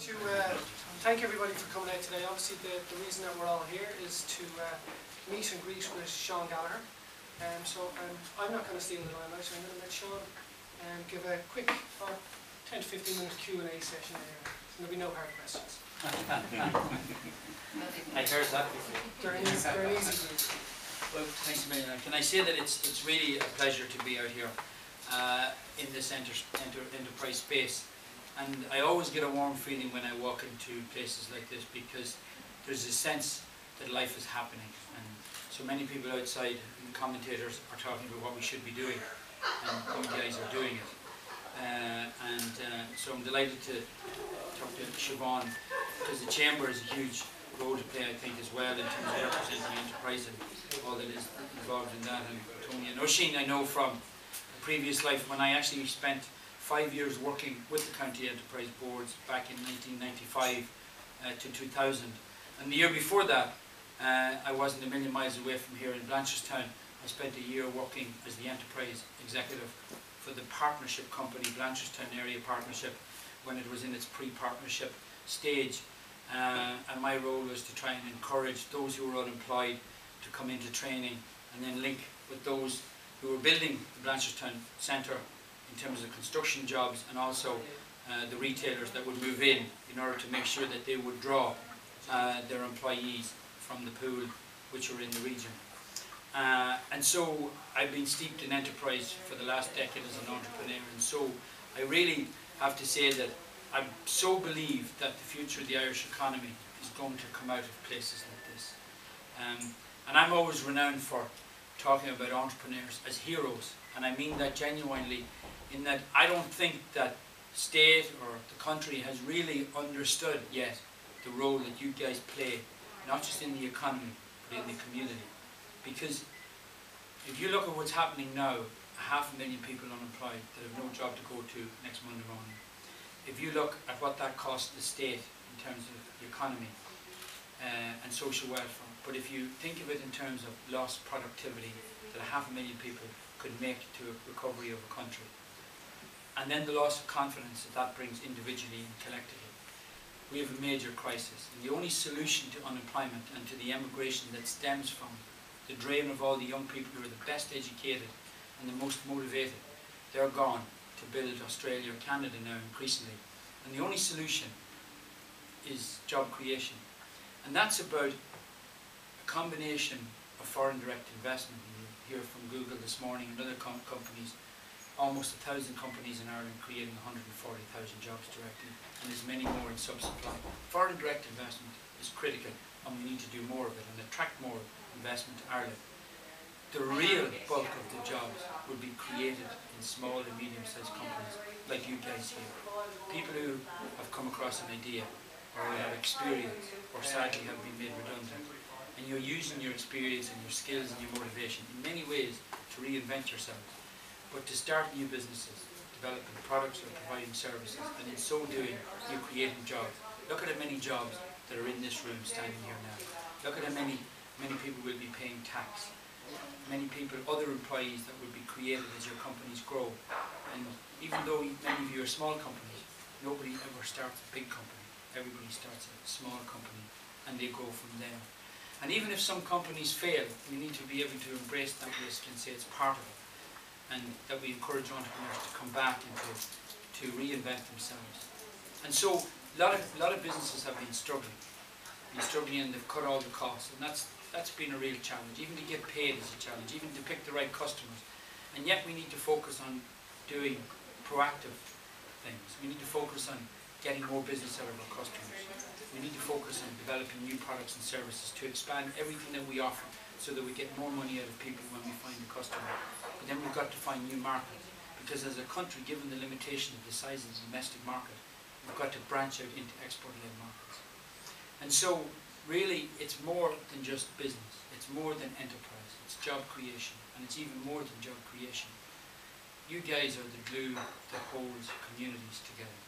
To thank everybody for coming out today. Obviously the reason that we're all here is to meet and greet with Sean Gallagher. I'm not going to steal the limelight, so I'm going to let Sean give a quick 10 to 15 minute Q&A session there. There'll be no hard questions. I heard that before. They're easy. Well, thanks a million. Can I say that it's really a pleasure to be out here in this enterprise space. And I always get a warm feeling when I walk into places like this, because there's a sense that life is happening. And so many people outside, and commentators, are talking about what we should be doing, and you guys are doing it. So I'm delighted to talk to Siobhan, because the Chamber has a huge role to play, I think, as well, in terms of representing enterprise and all that is involved in that. And Tony and Oisin, I know from a previous life when I actually spent 5 years working with the County Enterprise Boards back in 1995 to 2000. And the year before that, I wasn't a million miles away from here in Blanchardstown. I spent a year working as the Enterprise Executive for the partnership company, Blanchardstown Area Partnership, when it was in its pre-partnership stage. And my role was to try and encourage those who were unemployed to come into training, and then link with those who were building the Blanchardstown Centre in terms of construction jobs, and also the retailers that would move in order to make sure that they would draw their employees from the pool which were in the region. And so I've been steeped in enterprise for the last decade as an entrepreneur, and so I really have to say that I so believe that the future of the Irish economy is going to come out of places like this. And I'm always renowned for talking about entrepreneurs as heroes, and I mean that genuinely, in that I don't think that state or the country has really understood yet the role that you guys play, not just in the economy, but in the community. Because if you look at what's happening now, 500,000 people unemployed that have no job to go to next Monday morning. If you look at what that costs the state in terms of the economy and social welfare, but if you think of it in terms of lost productivity that 500,000 people could make to a recovery of a country, and then the loss of confidence that brings individually and collectively, we have a major crisis. And the only solution to unemployment and to the emigration that stems from the drain of all the young people who are the best educated and the most motivated, they're gone to build Australia or Canada now increasingly. And the only solution is job creation. And that's about a combination of foreign direct investment. You hear from Google this morning and other companies, almost 1,000 companies in Ireland creating 140,000 jobs directly, and there's many more in sub-supply. Foreign direct investment is critical, and we need to do more of it and attract more investment to Ireland. The real bulk of the jobs will be created in small and medium-sized companies like you guys here. People who have come across an idea, or who have experience, or sadly have been made redundant. And you're using your experience and your skills and your motivation in many ways to reinvent yourselves, but to start new businesses, developing products or providing services, and in so doing, you're creating jobs. Look at how many jobs that are in this room standing here now. Look at how many people will be paying tax. Many people, other employees that will be created as your companies grow. And even though many of you are small companies, nobody ever starts a big company. Everybody starts a small company, and they grow from there. And even if some companies fail, we need to be able to embrace that risk and say it's part of it. And that we encourage entrepreneurs to come back and to reinvent themselves. And so a lot of businesses have been struggling and they've cut all the costs, and that's been a real challenge. Even to get paid is a challenge, even to pick the right customers. And yet we need to focus on doing proactive things. We need to focus on getting more business out of our customers. We need to focus on developing new products and services to expand everything that we offer, so that we get more money out of people when we find a customer. But then we've got to find new markets, because as a country, given the limitation of the size of the domestic market, we've got to branch out into export-led markets. And so, really, it's more than just business. It's more than enterprise. It's job creation, and it's even more than job creation. You guys are the glue that holds communities together.